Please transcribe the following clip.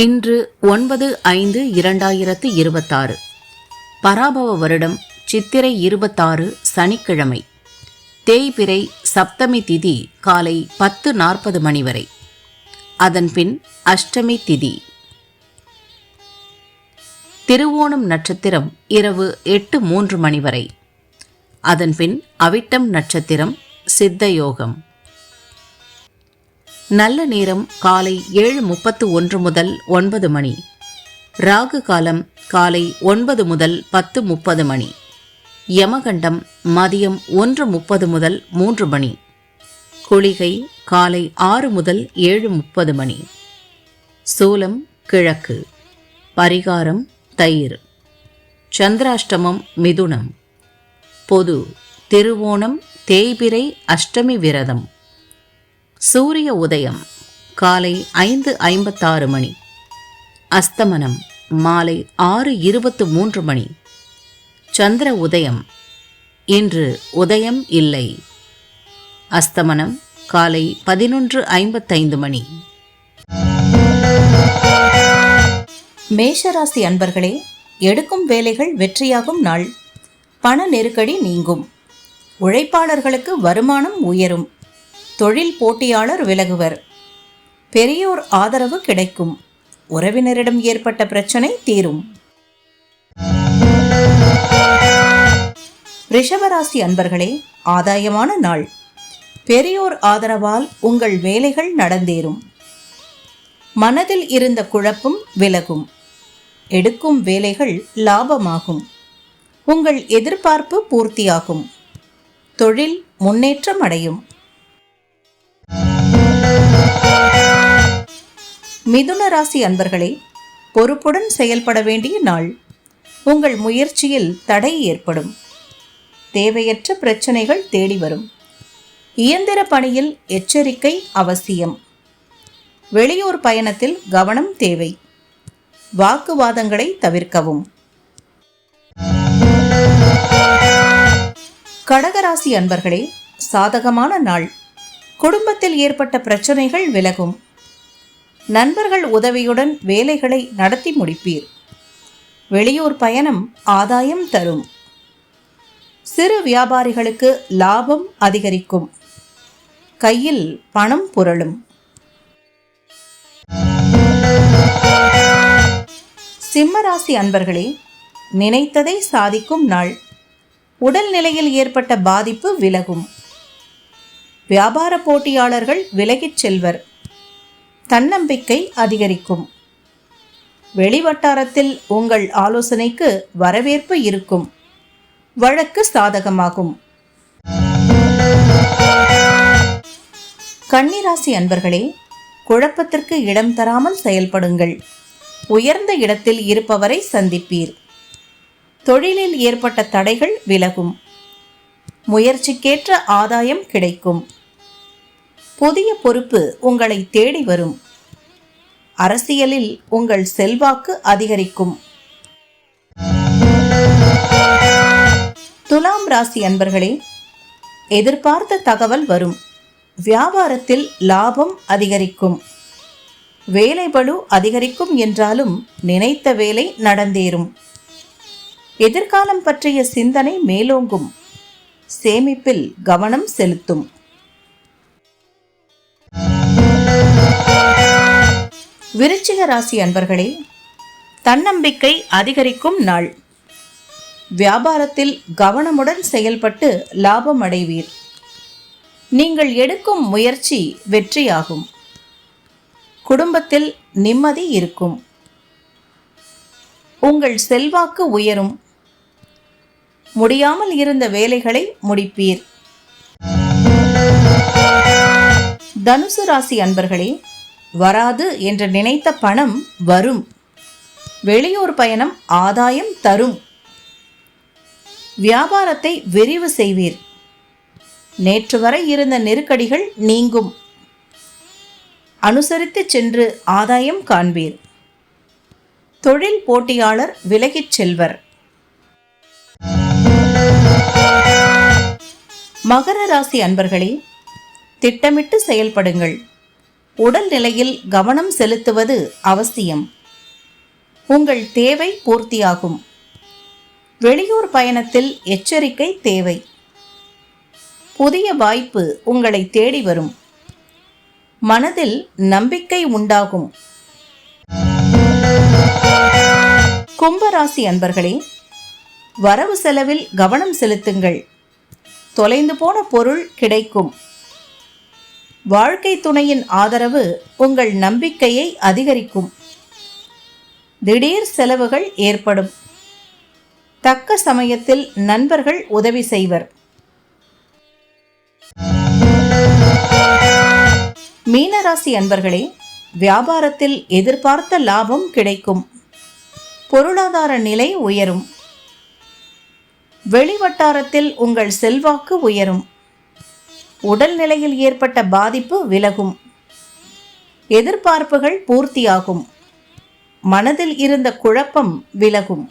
இன்று 9/5/2026 பராபவ வருடம் சித்திரை 26 சனிக்கிழமை. தேய்பிறை சப்தமி திதி காலை 10:40 மணி வரை. அதன்பின் அஷ்டமி திதி. திருவோணம் நட்சத்திரம் இரவு 8:03 மணி வரை. அதன்பின் அவிட்டம் நட்சத்திரம் சித்தயோகம். நல்ல நேரம் காலை 7:31 முதல் 9 மணி. ராகு காலம் காலை 9 முதல் 10:30 மணி. யமகண்டம் மதியம் 1:30 முதல் 3 மணி. குளிகை காலை 6 முதல் 7:30 மணி. சூலம் கிழக்கு. பரிகாரம் தயிர். சந்திராஷ்டமம் மிதுனம். பொது திருவோணம் தேய்பிறை அஷ்டமி விரதம். சூரிய உதயம் காலை 5:56 மணி. அஸ்தமனம் மாலை 6:23 மணி. சந்திர உதயம் இன்று உதயம் இல்லை. அஸ்தமனம் காலை 11:55 மணி. மேஷராசி அன்பர்களே, எடுக்கும் வேலைகள் வெற்றியாகும் நாள். பண நெருக்கடி நீங்கும். உழைப்பாளர்களுக்கு வருமானம் உயரும். தொழில் போட்டியாளர் விலகுவர். பெரியோர் ஆதரவு கிடைக்கும். உறவினரிடம் ஏற்பட்ட பிரச்சனை தீரும். ரிஷபராசி அன்பர்களே, ஆதாயமான நாள். பெரியோர் ஆதரவால் உங்கள் வேலைகள் நடந்தேறும். மனதில் இருந்த குழப்பம் விலகும். எடுக்கும் வேலைகள் லாபமாகும். உங்கள் எதிர்பார்ப்பு பூர்த்தியாகும். தொழில் முன்னேற்றம் அடையும். மிதுன ராசி அன்பர்களே, பொறுப்புடன் செயல்பட வேண்டிய நாள். உங்கள் முயற்சியில் தடை ஏற்படும். தேவையற்ற பிரச்சனைகள் தேடி வரும். இயந்திர பணியில் எச்சரிக்கை அவசியம். வெளியூர் பயணத்தில் கவனம் தேவை. வாக்குவாதங்களை தவிர்க்கவும். கடகராசி அன்பர்களே, சாதகமான நாள். குடும்பத்தில் ஏற்பட்ட பிரச்சனைகள் விலகும். நண்பர்கள் உதவியுடன் வேலைகளை நடத்தி முடிப்பீர். வெளியூர் பயணம் ஆதாயம் தரும். சிறு வியாபாரிகளுக்கு லாபம் அதிகரிக்கும். கையில் பணம் புரளும். சிம்மராசி அன்பர்களே, நினைத்ததை சாதிக்கும் நாள். உடல் நிலையில் ஏற்பட்ட பாதிப்பு விலகும். வியாபார போட்டியாளர்கள் விலகிச் செல்வர். தன்னம்பிக்கை அதிகரிக்கும். வெளிவட்டாரத்தில் உங்கள் ஆலோசனைக்கு வரவேற்பு இருக்கும். வழக்கு சாதகமாகும். கன்னிராசி அன்பர்களே, குழப்பத்திற்கு இடம் தராமல் செயல்படுங்கள். உயர்ந்த இடத்தில் இருப்பவரை சந்திப்பீர். தொழிலில் ஏற்பட்ட தடைகள் விலகும். முயற்சிக்கேற்ற ஆதாயம் கிடைக்கும். புதிய பொறுப்பு உங்களை தேடி வரும். அரசியலில் உங்கள் செல்வாக்கு அதிகரிக்கும். துலாம் ராசி அன்பர்களே, எதிர்பார்த்த தகவல் வரும். வியாபாரத்தில் லாபம் அதிகரிக்கும். வேலைபளு அதிகரிக்கும் என்றாலும் நினைத்த வேலை நடந்தேறும். எதிர்காலம் பற்றிய சிந்தனை மேலோங்கும். சேமிப்பில் கவனம் செலுத்தும். விருச்சிக ராசி அன்பர்களே, தன்னம்பிக்கை அதிகரிக்கும் நாள். வியாபாரத்தில் கவனமுடன் செயல்பட்டு லாபம் அடைவீர். நீங்கள் எடுக்கும் முயற்சி வெற்றியாகும். குடும்பத்தில் நிம்மதி இருக்கும். உங்கள் செல்வாக்கு உயரும். முடியாமல் இருந்த வேலைகளை முடிப்பீர். தனுசு ராசி அன்பர்களே, வராது என்று நினைத்த பணம் வரும். வெளியூர் பயணம் ஆதாயம் தரும். வியாபாரத்தை விரிவு செய்வீர். நேற்று வரை இருந்த நெருக்கடிகள் நீங்கும். அனுசரித்து சென்று ஆதாயம் காண்பீர். தொழில் போட்டியாளர் விலகிச் செல்வர். மகர ராசி அன்பர்களே, திட்டமிட்டு செயல்படுங்கள். உடல் நிலையில் கவனம் செலுத்துவது அவசியம். உங்கள் தேவை பூர்த்தியாகும். வெளியூர் பயணத்தில் எச்சரிக்கை தேவை. புதிய வாய்ப்பு உங்களை தேடி வரும். மனதில் நம்பிக்கை உண்டாகும். கும்பராசி அன்பர்களே, வரவு செலவில் கவனம் செலுத்துங்கள். தொலைந்து போன பொருள் கிடைக்கும். வாழ்க்கை துணையின் ஆதரவு உங்கள் நம்பிக்கையை அதிகரிக்கும். திடீர் செலவுகள் ஏற்படும். தக்க சமயத்தில் நண்பர்கள் உதவி செய்வர். மீனராசி அன்பர்களே, வியாபாரத்தில் எதிர்பார்த்த லாபம் கிடைக்கும். பொருளாதார நிலை உயரும். வெளிவட்டாரத்தில் உங்கள் செல்வாக்கு உயரும். உடல் நிலையில் ஏற்பட்ட பாதிப்பு விலகும். எதிர்பார்ப்புகள் பூர்த்தியாகும். மனதில் இருந்த குழப்பம் விலகும்.